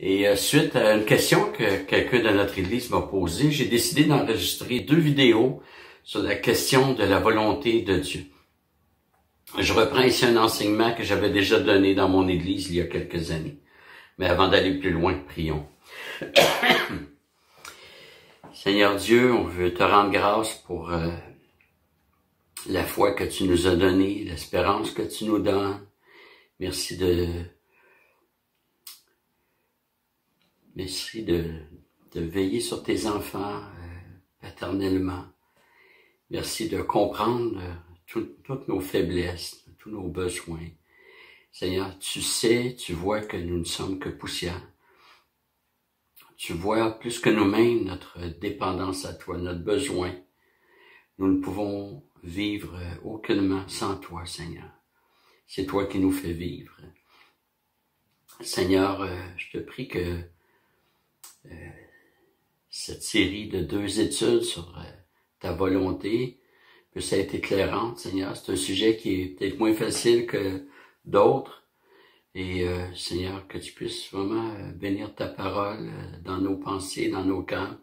Et suite à une question que quelqu'un de notre Église m'a posée, j'ai décidé d'enregistrer 2 vidéos sur la question de la volonté de Dieu. Je reprends ici un enseignement que j'avais déjà donné dans mon Église il y a quelques années. Mais avant d'aller plus loin, prions. Seigneur Dieu, on veut te rendre grâce pour la foi que tu nous as donnée, l'espérance que tu nous donnes. Merci de veiller sur tes enfants paternellement. Merci de comprendre toutes nos faiblesses, tous nos besoins. Seigneur, tu sais, tu vois que nous ne sommes que poussière. Tu vois plus que nous-mêmes notre dépendance à toi, notre besoin. Nous ne pouvons vivre aucunement sans toi, Seigneur. C'est toi qui nous fais vivre. Seigneur, je te prie que cette série de 2 études sur ta volonté puisse être éclairante, Seigneur. C'est un sujet qui est peut-être moins facile que d'autres. Et Seigneur, que tu puisses vraiment bénir ta parole dans nos pensées, dans nos cœurs,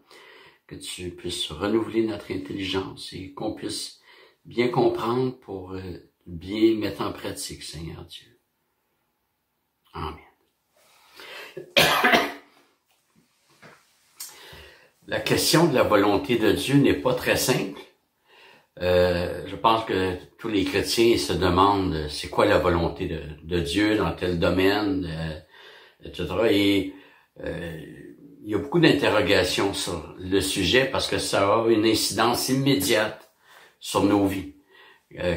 que tu puisses renouveler notre intelligence et qu'on puisse bien comprendre pour bien mettre en pratique, Seigneur Dieu. Amen. La question de la volonté de Dieu n'est pas très simple. Je pense que tous les chrétiens se demandent c'est quoi la volonté de Dieu dans tel domaine, etc. Et il y a beaucoup d'interrogations sur le sujet parce que ça a une incidence immédiate sur nos vies.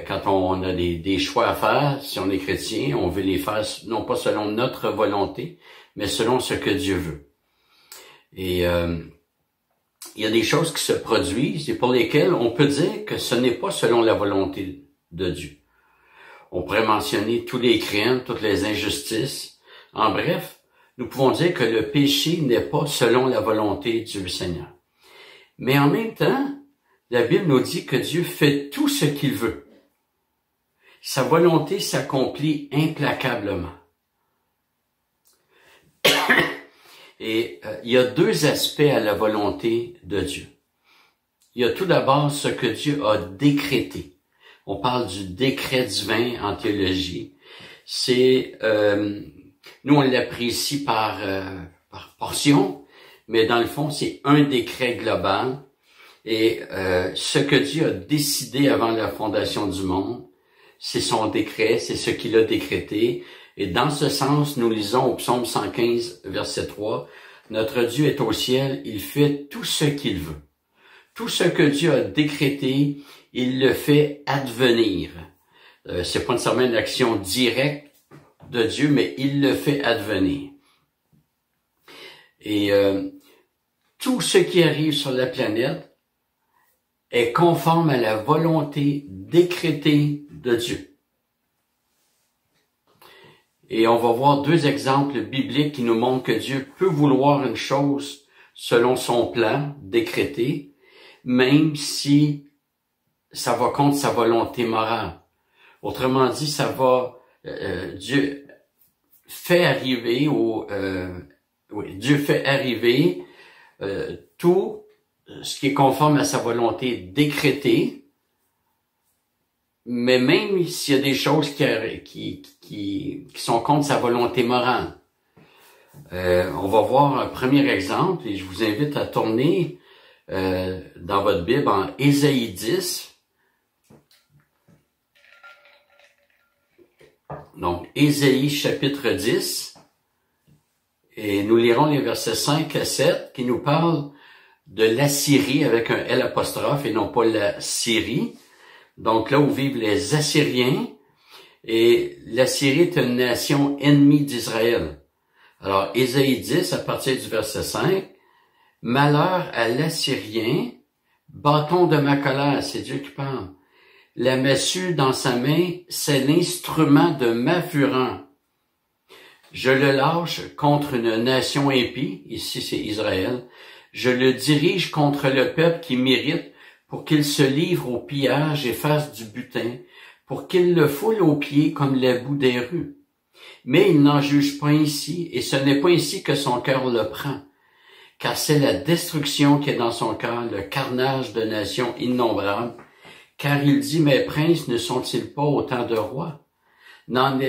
Quand on a des choix à faire, si on est chrétien, on veut les faire non pas selon notre volonté, mais selon ce que Dieu veut. Et il y a des choses qui se produisent et pour lesquelles on peut dire que ce n'est pas selon la volonté de Dieu. On pourrait mentionner tous les crimes, toutes les injustices. En bref, nous pouvons dire que le péché n'est pas selon la volonté du Seigneur. Mais en même temps, la Bible nous dit que Dieu fait tout ce qu'il veut. Sa volonté s'accomplit implacablement. Et il y a 2 aspects à la volonté de Dieu. Il y a tout d'abord ce que Dieu a décrété. On parle du décret divin en théologie. C'est nous on l'apprécie par portion, mais dans le fond c'est un décret global. Et ce que Dieu a décidé avant la fondation du monde, c'est son décret, c'est ce qu'il a décrété. Et dans ce sens, nous lisons au psaume 115, verset 3, « Notre Dieu est au ciel, il fait tout ce qu'il veut. » Tout ce que Dieu a décrété, il le fait advenir. C'est pas nécessairement une action directe de Dieu, mais il le fait advenir. Et tout ce qui arrive sur la planète est conforme à la volonté décrétée de Dieu. Et on va voir 2 exemples bibliques qui nous montrent que Dieu peut vouloir une chose selon son plan décrété, même si ça va contre sa volonté morale. Autrement dit, Dieu fait arriver tout ce qui est conforme à sa volonté décrétée. Mais même s'il y a des choses qui sont contre sa volonté morale. On va voir un premier exemple et je vous invite à tourner dans votre Bible en Ésaïe 10. Donc, Ésaïe chapitre 10. Et nous lirons les versets 5 à 7 qui nous parlent de l'Assyrie avec un L apostrophe et non pas la Syrie. Donc là où vivent les Assyriens, et l'Assyrie est une nation ennemie d'Israël. Alors, Ésaïe 10, à partir du verset 5, « Malheur à l'Assyrien, bâton de ma colère », c'est Dieu qui parle. « La massue dans sa main, c'est l'instrument de ma fureur. Je le lâche contre une nation impie, ici c'est Israël, je le dirige contre le peuple qui mérite, pour qu'il se livre au pillage et fasse du butin, pour qu'il le foule aux pieds comme la boue des rues. Mais il n'en juge pas ainsi, et ce n'est pas ainsi que son cœur le prend. Car c'est la destruction qui est dans son cœur, le carnage de nations innombrables. Car il dit, mes princes ne sont-ils pas autant de rois? N'en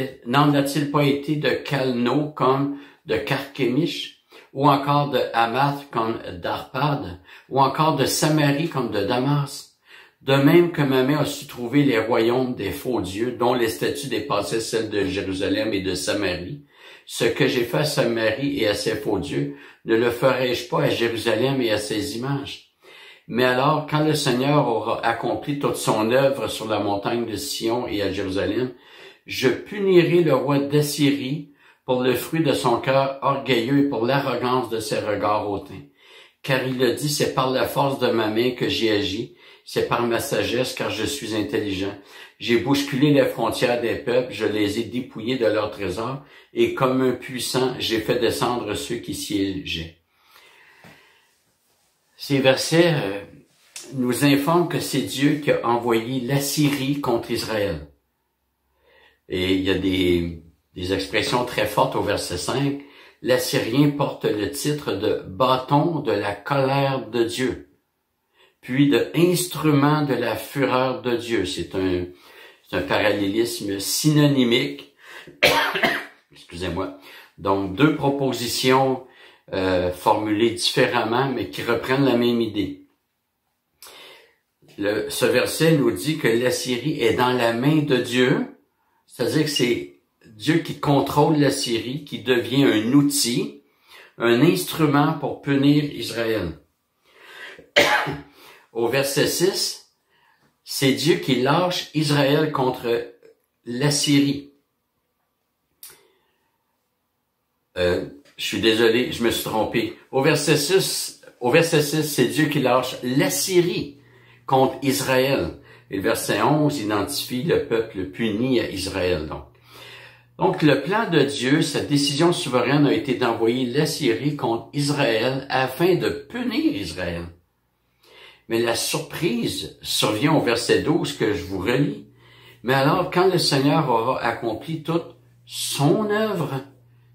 a-t-il pas été de Calno comme de Carchemish, ou encore de Hamath comme d'Arpad, ou encore de Samarie comme de Damas? De même que ma main a su trouver les royaumes des faux dieux, dont les statues dépassaient celles de Jérusalem et de Samarie, ce que j'ai fait à Samarie et à ses faux dieux, ne le ferai-je pas à Jérusalem et à ses images? Mais alors, quand le Seigneur aura accompli toute son œuvre sur la montagne de Sion et à Jérusalem, je punirai le roi d'Assyrie pour le fruit de son cœur orgueilleux et pour l'arrogance de ses regards hautains. Car il a dit, c'est par la force de ma main que j'ai agi, c'est par ma sagesse, car je suis intelligent. J'ai bousculé les frontières des peuples, je les ai dépouillés de leurs trésors, et comme un puissant, j'ai fait descendre ceux qui siégeaient. Ces versets nous informent que c'est Dieu qui a envoyé l'Assyrie contre Israël. Et il y a des expressions très fortes au verset 5. L'Assyrien porte le titre de bâton de la colère de Dieu, puis de instrument de la fureur de Dieu. C'est un parallélisme synonymique. Excusez-moi. Donc, deux propositions formulées différemment, mais qui reprennent la même idée. Ce verset nous dit que l'Assyrie est dans la main de Dieu, c'est-à-dire que c'est Dieu qui contrôle l'Assyrie, qui devient un outil, un instrument pour punir Israël. Au verset 6, c'est Dieu qui lâche Israël contre l'Assyrie. Je suis désolé, je me suis trompé. Au verset 6, c'est Dieu qui lâche l'Assyrie contre Israël. Et le verset 11 identifie le peuple puni à Israël. Donc, le plan de Dieu, sa décision souveraine a été d'envoyer l'Assyrie contre Israël afin de punir Israël. Mais la surprise survient au verset 12 que je vous relis. Mais alors, quand le Seigneur aura accompli toute son œuvre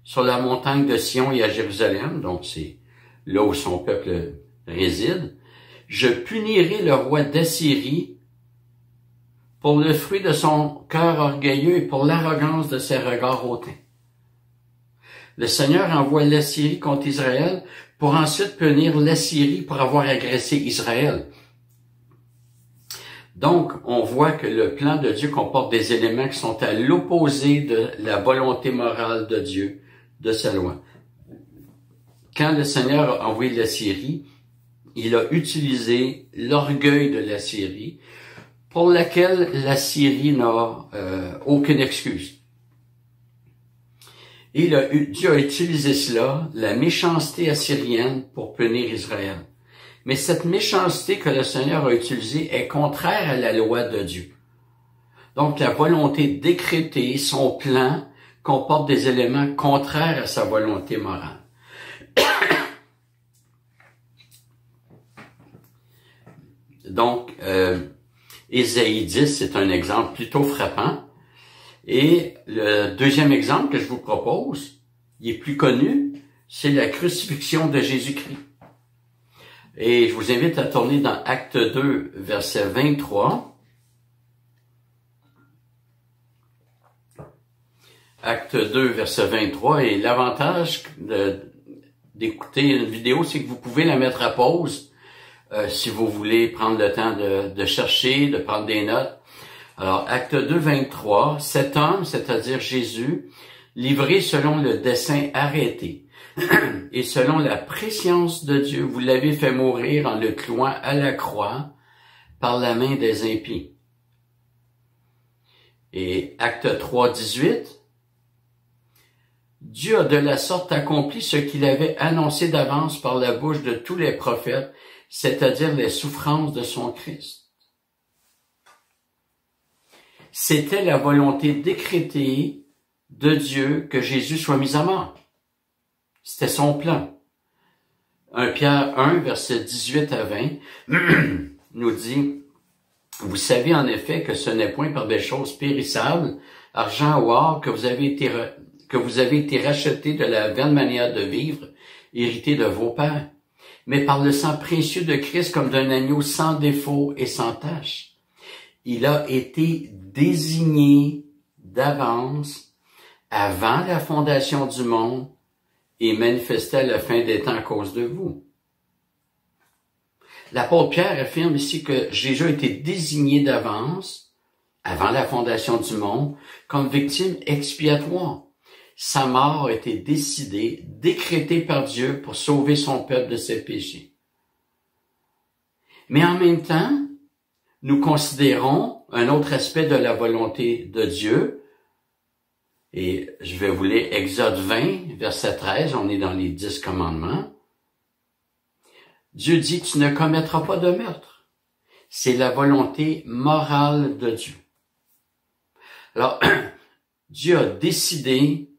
sur la montagne de Sion et à Jérusalem, donc c'est là où son peuple réside, je punirai le roi d'Assyrie pour le fruit de son cœur orgueilleux et pour l'arrogance de ses regards hautains. Le Seigneur envoie l'Assyrie contre Israël pour ensuite punir l'Assyrie pour avoir agressé Israël. Donc, on voit que le plan de Dieu comporte des éléments qui sont à l'opposé de la volonté morale de Dieu, de sa loi. Quand le Seigneur a envoyé l'Assyrie, il a utilisé l'orgueil de l'Assyrie, pour laquelle l'Assyrie n'a aucune excuse. Et Dieu a utilisé cela, la méchanceté assyrienne, pour punir Israël. Mais cette méchanceté que le Seigneur a utilisée est contraire à la loi de Dieu. Donc la volonté décrétée, son plan, comporte des éléments contraires à sa volonté morale. Donc, Ésaïe 10, c'est un exemple plutôt frappant. Et le deuxième exemple que je vous propose, il est plus connu, c'est la crucifixion de Jésus-Christ. Et je vous invite à tourner dans Acte 2, verset 23. Acte 2, verset 23. Et l'avantage d'écouter une vidéo, c'est que vous pouvez la mettre à pause si vous voulez prendre le temps de chercher, de prendre des notes. Alors, Acte 2, 23, cet homme, c'est-à-dire Jésus, livré selon le dessein arrêté et selon la prescience de Dieu, vous l'avez fait mourir en le clouant à la croix par la main des impies. Et Acte 3, 18, Dieu a de la sorte accompli ce qu'il avait annoncé d'avance par la bouche de tous les prophètes, c'est-à-dire les souffrances de son Christ. C'était la volonté décrétée de Dieu que Jésus soit mis à mort. C'était son plan. 1 Pierre 1, verset 18 à 20, nous dit, « Vous savez en effet que ce n'est point par des choses périssables, argent ou or, que vous avez été que vous avez été rachetés de la vaine manière de vivre, héritée de vos pères, mais par le sang précieux de Christ comme d'un agneau sans défaut et sans tache. Il a été désigné d'avance, avant la fondation du monde, et manifesté à la fin des temps à cause de vous. L'apôtre Pierre affirme ici que Jésus a été désigné d'avance, avant la fondation du monde, comme victime expiatoire. Sa mort a été décidée, décrétée par Dieu pour sauver son peuple de ses péchés. Mais en même temps, nous considérons un autre aspect de la volonté de Dieu, et je vais vous lire Exode 20, verset 13, on est dans les 10 commandements. Dieu dit, tu ne commettras pas de meurtre. C'est la volonté morale de Dieu. Alors, Dieu a décidé,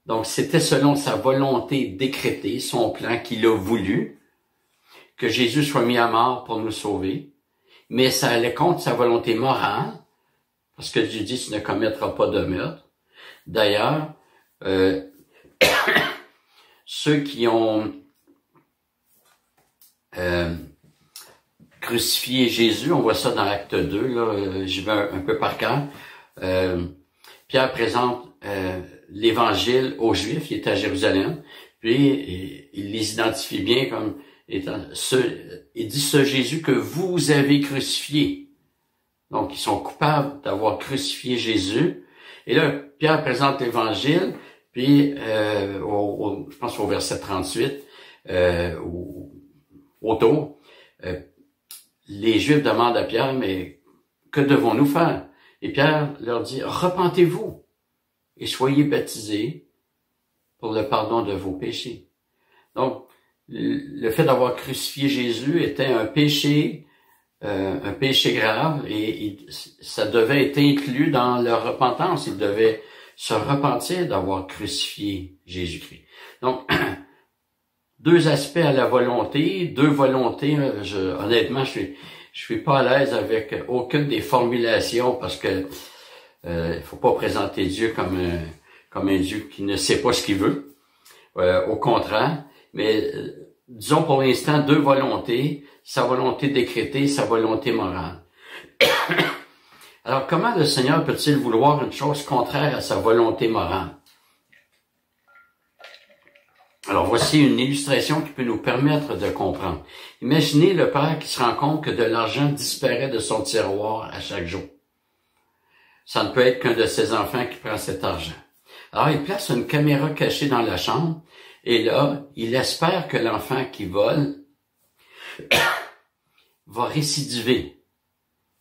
donc c'était selon sa volonté décrétée, son plan qu'il a voulu, que Jésus soit mis à mort pour nous sauver, mais ça allait contre sa volonté morale, parce que Dieu dit, tu ne commettras pas de meurtre. D'ailleurs, ceux qui ont crucifié Jésus, on voit ça dans l'acte 2, là, j'y vais un peu par cœur. Pierre présente l'évangile aux Juifs, il est à Jérusalem, puis il les identifie bien comme étant il dit ce Jésus que vous avez crucifié. Donc, ils sont coupables d'avoir crucifié Jésus. Et là, Pierre présente l'évangile, puis je pense au verset 38, autour, les Juifs demandent à Pierre, mais que devons-nous faire? Et Pierre leur dit, repentez-vous et soyez baptisés pour le pardon de vos péchés. Donc, le fait d'avoir crucifié Jésus était un péché grave et ça devait être inclus dans leur repentance. Ils devaient se repentir d'avoir crucifié Jésus-Christ. Donc, deux aspects à la volonté, deux volontés. Honnêtement, je suis pas à l'aise avec aucune des formulations parce que il faut pas présenter Dieu comme un Dieu qui ne sait pas ce qu'il veut. Au contraire, mais disons pour l'instant deux volontés, sa volonté décrétée, sa volonté morale. Alors, comment le Seigneur peut-il vouloir une chose contraire à sa volonté morale? Alors, voici une illustration qui peut nous permettre de comprendre. Imaginez le père qui se rend compte que de l'argent disparaît de son tiroir à chaque jour. Ça ne peut être qu'un de ses enfants qui prend cet argent. Alors, il place une caméra cachée dans la chambre et là, il espère que l'enfant qui vole va récidiver,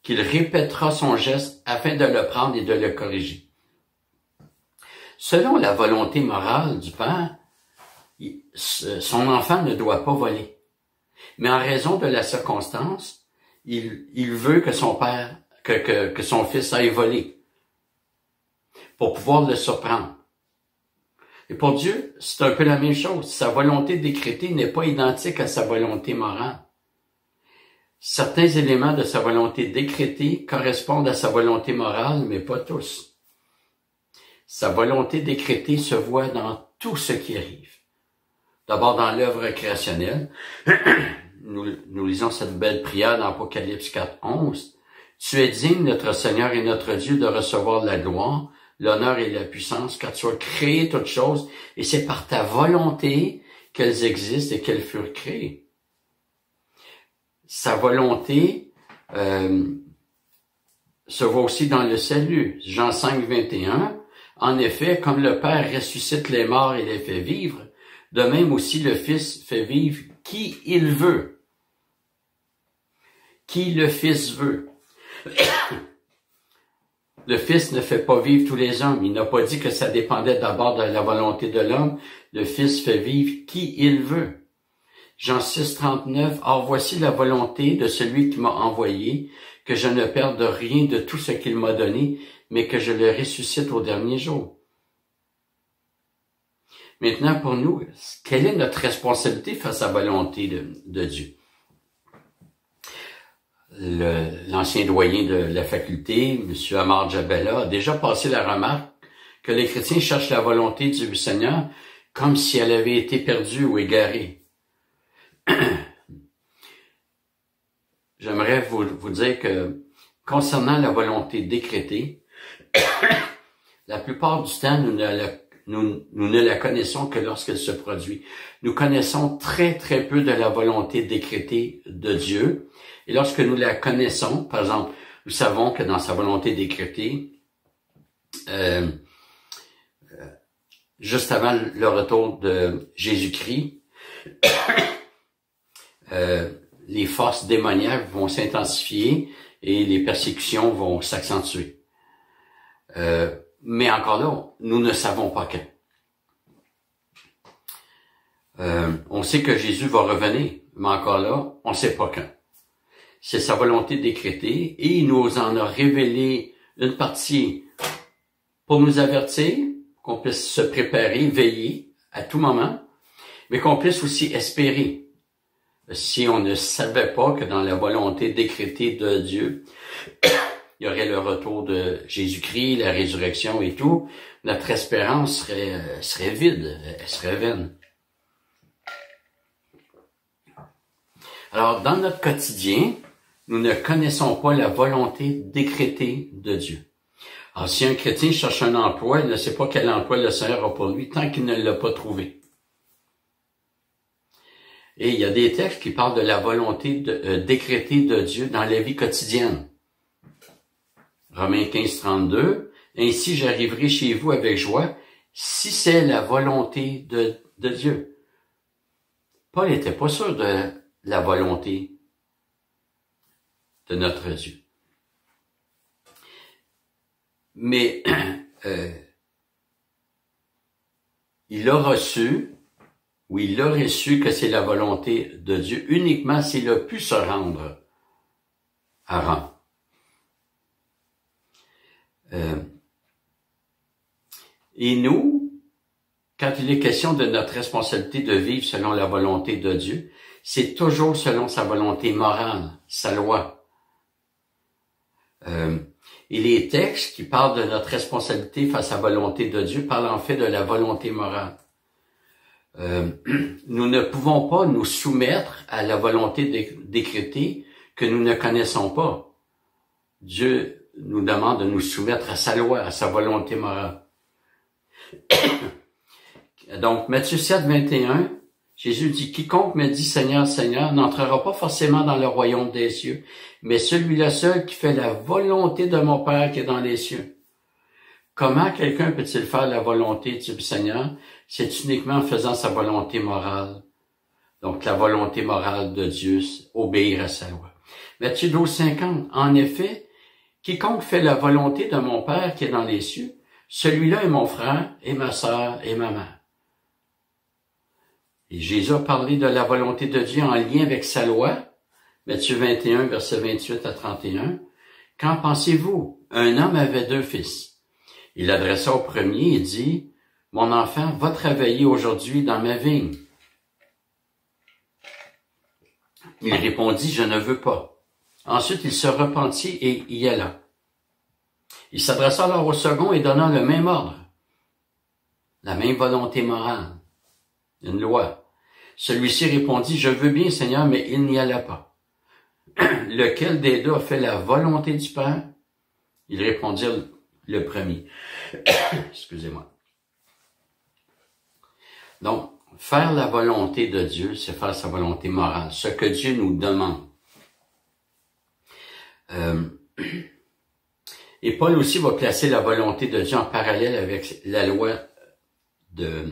qu'il répétera son geste afin de le prendre et de le corriger. Selon la volonté morale du père, son enfant ne doit pas voler. Mais en raison de la circonstance, il veut que son père, que son fils aille voler pour pouvoir le surprendre. Et pour Dieu, c'est un peu la même chose. Sa volonté décrétée n'est pas identique à sa volonté morale. Certains éléments de sa volonté décrétée correspondent à sa volonté morale, mais pas tous. Sa volonté décrétée se voit dans tout ce qui arrive. D'abord dans l'œuvre créationnelle. Nous lisons cette belle prière dans Apocalypse 4, 11. Tu es digne, notre Seigneur et notre Dieu, de recevoir la gloire, l'honneur et la puissance, car tu as créé toutes choses, et c'est par ta volonté qu'elles existent et qu'elles furent créées. Sa volonté se voit aussi dans le salut. Jean 5, 21. En effet, comme le Père ressuscite les morts et les fait vivre, de même aussi le Fils fait vivre qui il veut. Qui le Fils veut. Le Fils ne fait pas vivre tous les hommes. Il n'a pas dit que ça dépendait d'abord de la volonté de l'homme. Le Fils fait vivre qui il veut. Jean 6, 39. Or voici la volonté de celui qui m'a envoyé, que je ne perde rien de tout ce qu'il m'a donné, mais que je le ressuscite au dernier jour. Maintenant, pour nous, quelle est notre responsabilité face à la volonté de Dieu? L'ancien doyen de la faculté, M. Amar Jabella, a déjà passé la remarque que les chrétiens cherchent la volonté du Seigneur comme si elle avait été perdue ou égarée. J'aimerais vous dire que concernant la volonté décrétée, la plupart du temps, nous ne la connaissons que lorsqu'elle se produit. Nous connaissons très, très peu de la volonté décrétée de Dieu. Et lorsque nous la connaissons, par exemple, nous savons que dans sa volonté décrétée, juste avant le retour de Jésus-Christ, les forces démoniaques vont s'intensifier et les persécutions vont s'accentuer. Mais encore là, nous ne savons pas quand. On sait que Jésus va revenir, mais encore là, on ne sait pas quand. C'est sa volonté décrétée et il nous en a révélé une partie pour nous avertir, qu'on puisse se préparer, veiller à tout moment, mais qu'on puisse aussi espérer. Si on ne savait pas que dans la volonté décrétée de Dieu, il y aurait le retour de Jésus-Christ, la résurrection et tout, notre espérance serait vide, elle serait vaine. Alors, dans notre quotidien, nous ne connaissons pas la volonté décrétée de Dieu. Alors, si un chrétien cherche un emploi, il ne sait pas quel emploi le Seigneur a pour lui tant qu'il ne l'a pas trouvé. Et il y a des textes qui parlent de la volonté décrétée de Dieu dans la vie quotidienne. Romains 15, 32. Ainsi, j'arriverai chez vous avec joie, si c'est la volonté de Dieu. Paul n'était pas sûr de la volonté de notre Dieu. Mais il a reçu, ou il aurait su que c'est la volonté de Dieu uniquement s'il a pu se rendre à Rome. Et nous, quand il est question de notre responsabilité de vivre selon la volonté de Dieu, c'est toujours selon sa volonté morale, sa loi. Et les textes qui parlent de notre responsabilité face à la volonté de Dieu parlent en fait de la volonté morale. Nous ne pouvons pas nous soumettre à la volonté décrétée que nous ne connaissons pas. Dieu nous demande de nous soumettre à sa loi, à sa volonté morale. Donc, Matthieu 7, 21, Jésus dit, « Quiconque me dit Seigneur, Seigneur, n'entrera pas forcément dans le royaume des cieux, mais celui-là seul qui fait la volonté de mon Père qui est dans les cieux. » Comment quelqu'un peut-il faire la volonté du Seigneur? C'est uniquement en faisant sa volonté morale. Donc, la volonté morale de Dieu, obéir à sa loi. Matthieu 12, 50, en effet, quiconque fait la volonté de mon Père qui est dans les cieux, celui-là est mon frère et ma sœur et ma mère. Et Jésus a parlé de la volonté de Dieu en lien avec sa loi. Matthieu 21, versets 28 à 31. Qu'en pensez-vous? Un homme avait 2 fils. Il adressa au premier et dit, « Mon enfant, va travailler aujourd'hui dans ma vigne. » Il répondit, « Je ne veux pas. » Ensuite, il se repentit et y alla. Il s'adressa alors au second et donna le même ordre, la même volonté morale, une loi. Celui-ci répondit, « Je veux bien, Seigneur, mais il n'y alla pas. » Lequel des deux a fait la volonté du Père? Il répondit le premier. Excusez-moi. Donc, faire la volonté de Dieu, c'est faire sa volonté morale, ce que Dieu nous demande. Et Paul aussi va placer la volonté de Dieu en parallèle avec la loi de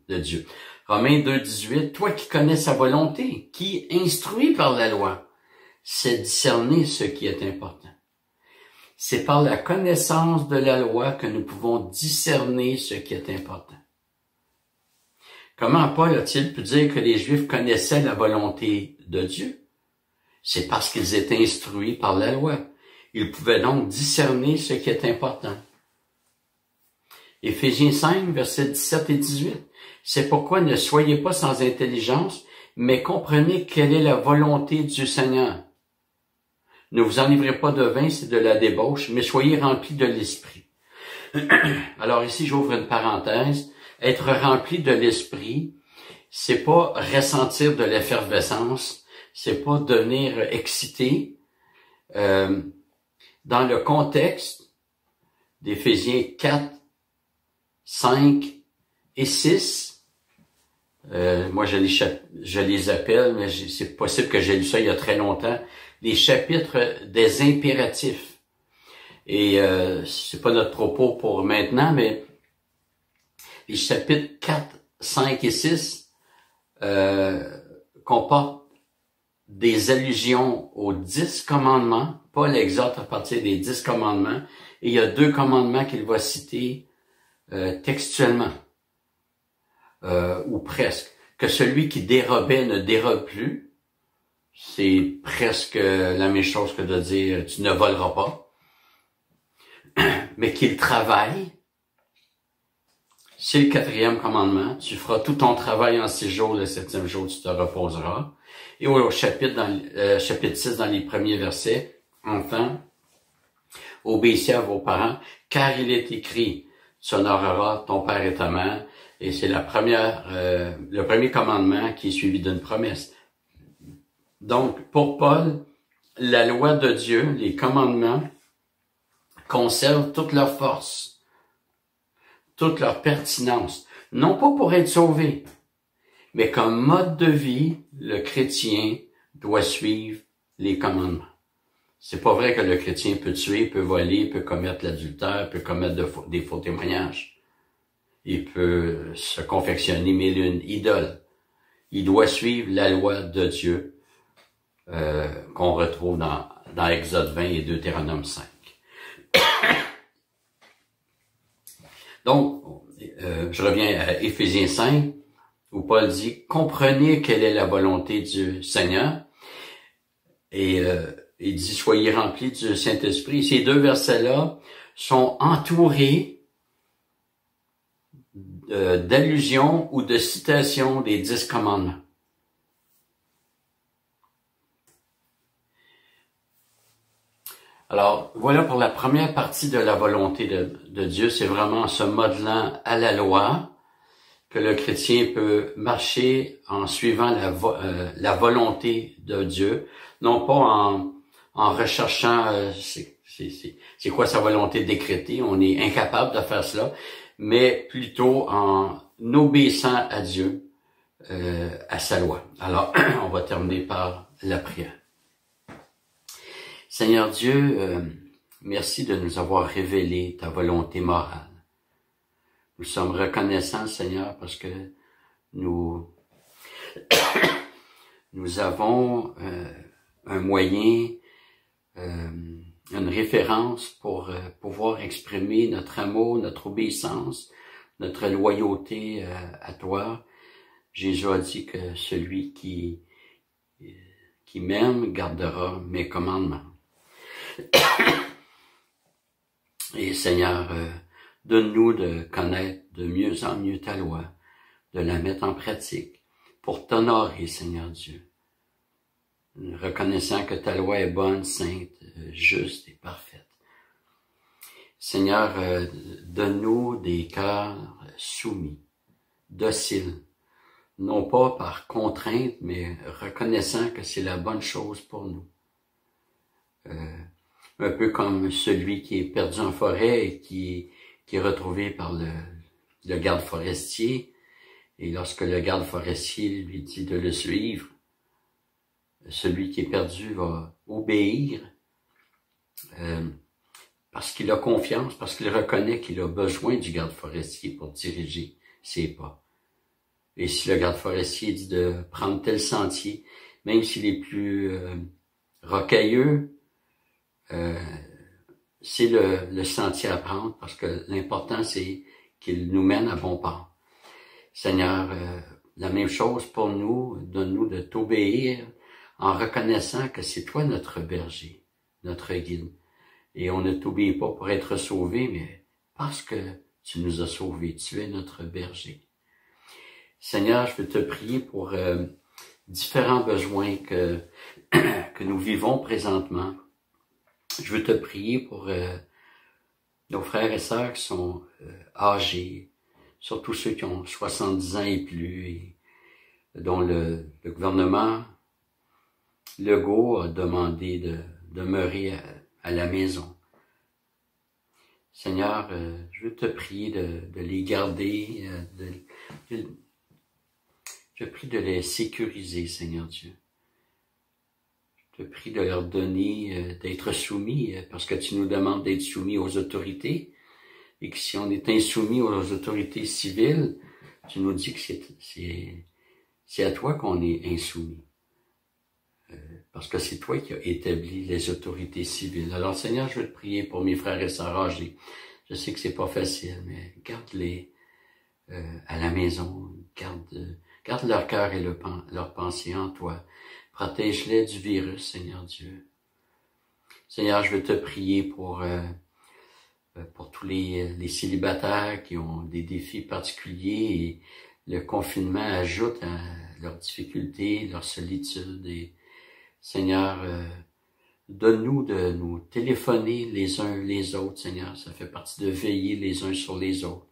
Dieu. Romains 2, 18, « Toi qui connais sa volonté, qui instruit par la loi, c'est discerner ce qui est important. » C'est par la connaissance de la loi que nous pouvons discerner ce qui est important. Comment Paul a-t-il pu dire que les Juifs connaissaient la volonté de Dieu? C'est parce qu'ils étaient instruits par la loi. Ils pouvaient donc discerner ce qui est important. Éphésiens 5, versets 17 et 18. C'est pourquoi ne soyez pas sans intelligence, mais comprenez quelle est la volonté du Seigneur. Ne vous enivrez pas de vin, c'est de la débauche, mais soyez remplis de l'esprit. Alors ici, j'ouvre une parenthèse. Être rempli de l'esprit, c'est pas ressentir de l'effervescence, c'est pas devenir excité. Dans le contexte d'Éphésiens 4, 5 et 6, moi je les appelle, mais c'est possible que j'ai lu ça il y a très longtemps, les chapitres des impératifs. Et c'est pas notre propos pour maintenant, mais les chapitres 4, 5 et 6 comportent des allusions aux 10 commandements. Paul exhorte à partir des 10 commandements. Et il y a 2 commandements qu'il va citer textuellement, ou presque. Que celui qui dérobait ne dérobe plus. C'est presque la même chose que de dire tu ne voleras pas. Mais qu'il travaille. C'est le 4e commandement. Tu feras tout ton travail en 6 jours, le 7e jour tu te reposeras. Et au chapitre 6, dans les premiers versets, enfin, obéissez à vos parents, car il est écrit, tu honoreras ton père et ta mère. Et c'est le premier commandement qui est suivi d'une promesse. Donc, pour Paul, la loi de Dieu, les commandements, conservent toute leur force, toute leur pertinence, non pas pour être sauvé, mais comme mode de vie, le chrétien doit suivre les commandements. C'est pas vrai que le chrétien peut tuer, peut voler, peut commettre l'adultère, peut commettre des faux témoignages. Il peut se confectionner mille une idoles. Il doit suivre la loi de Dieu qu'on retrouve dans Exode 20 et Deutéronome 5. Donc, je reviens à Éphésiens 5, où Paul dit « Comprenez quelle est la volonté du Seigneur ». Et il dit « Soyez remplis du Saint-Esprit ». Ces 2 versets-là sont entourés d'allusions ou de citations des 10 commandements. Alors, voilà pour la première partie de la volonté de Dieu. C'est vraiment en se modelant à la loi que le chrétien peut marcher en suivant la volonté de Dieu, non pas en recherchant c'est quoi sa volonté décrétée. On est incapable de faire cela, mais plutôt en obéissant à Dieu, à sa loi. Alors, on va terminer par la prière. Seigneur Dieu, merci de nous avoir révélé ta volonté morale. Nous sommes reconnaissants, Seigneur, parce que nous avons un moyen, une référence pour pouvoir exprimer notre amour, notre obéissance, notre loyauté à toi. Jésus a dit que celui qui m'aime gardera mes commandements. Et Seigneur, donne-nous de connaître de mieux en mieux ta loi, de la mettre en pratique pour t'honorer, Seigneur Dieu. Reconnaissant que ta loi est bonne, sainte, juste et parfaite. Seigneur, donne-nous des cœurs soumis, dociles, non pas par contrainte, mais reconnaissant que c'est la bonne chose pour nous. Un peu comme celui qui est perdu en forêt et qui est retrouvé par le garde forestier. Et lorsque le garde forestier lui dit de le suivre, celui qui est perdu va obéir parce qu'il a confiance, parce qu'il reconnaît qu'il a besoin du garde forestier pour diriger ses pas. Et si le garde forestier dit de prendre tel sentier, même s'il est plus rocailleux, c'est le sentier à prendre, parce que l'important c'est qu'il nous mène à bon port. Seigneur, la même chose pour nous, donne-nous de t'obéir en reconnaissant que c'est toi notre berger, notre guide. Et on ne t'obéit pas pour être sauvé, mais parce que tu nous as sauvés, tu es notre berger. Seigneur, je veux te prier pour différents besoins que nous vivons présentement. Je veux te prier pour nos frères et sœurs qui sont âgés, surtout ceux qui ont 70 ans et plus, et dont le gouvernement Legault a demandé de demeurer à la maison. Seigneur, je veux te prier de les garder, je prie de les sécuriser, Seigneur Dieu. Je te prie de leur donner, d'être soumis, parce que tu nous demandes d'être soumis aux autorités, et que si on est insoumis aux autorités civiles, tu nous dis que c'est à toi qu'on est insoumis. Parce que c'est toi qui as établi les autorités civiles. Alors Seigneur, je veux te prier pour mes frères et sœurs âgés. Je sais que c'est pas facile, mais garde-les à la maison. Garde leur cœur et leur pensée en toi. Protège-les du virus, Seigneur Dieu. Seigneur, je veux te prier pour tous les célibataires qui ont des défis particuliers, et le confinement ajoute à leurs difficultés, leur solitude. Et Seigneur, donne-nous de nous téléphoner les uns les autres, Seigneur. Ça fait partie de veiller les uns sur les autres.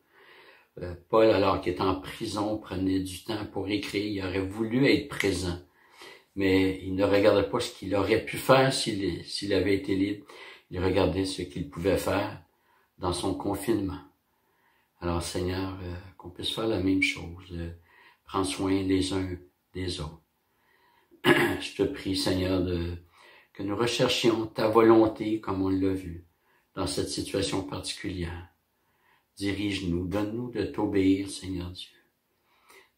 Paul, alors qu'il était en prison, prenait du temps pour écrire. Il aurait voulu être présent, mais il ne regardait pas ce qu'il aurait pu faire s'il avait été libre. Il regardait ce qu'il pouvait faire dans son confinement. Alors, Seigneur, qu'on puisse faire la même chose, prendre soin les uns des autres. Je te prie, Seigneur, que nous recherchions ta volonté comme on l'a vu dans cette situation particulière. Dirige-nous, donne-nous de t'obéir, Seigneur Dieu.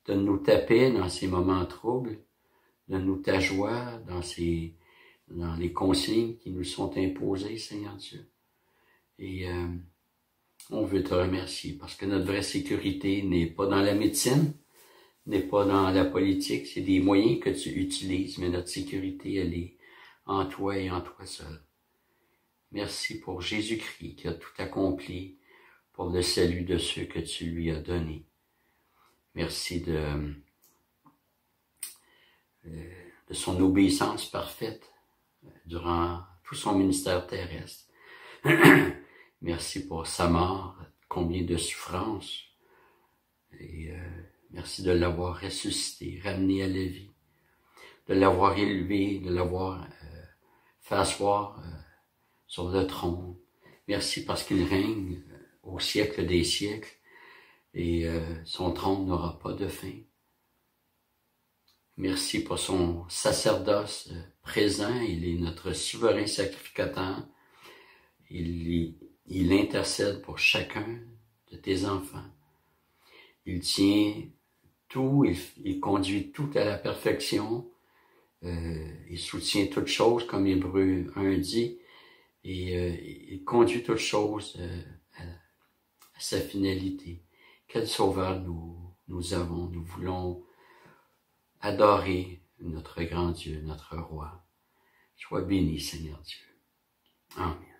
Donne-nous ta paix dans ces moments troubles. Donne-nous ta joie dans les consignes qui nous sont imposées, Seigneur Dieu. Et on veut te remercier parce que notre vraie sécurité n'est pas dans la médecine, n'est pas dans la politique. C'est des moyens que tu utilises, mais notre sécurité, elle est en toi et en toi seul. Merci pour Jésus-Christ qui a tout accompli pour le salut de ceux que tu lui as donnés. Merci de son obéissance parfaite durant tout son ministère terrestre. Merci pour sa mort, combien de souffrances. Et merci de l'avoir ressuscité, ramené à la vie, de l'avoir élevé, de l'avoir fait asseoir sur le trône. Merci parce qu'il règne au siècle des siècles et son trône n'aura pas de fin. Merci pour son sacerdoce présent. Il est notre souverain sacrificateur. Il intercède pour chacun de tes enfants. Il tient tout, il conduit tout à la perfection. Il soutient toutes choses, comme Hébreux 1 dit, et il conduit toutes choses à sa finalité. Quel sauveur nous avons, nous voulons adorer notre grand Dieu, notre roi. Sois béni, Seigneur Dieu. Amen.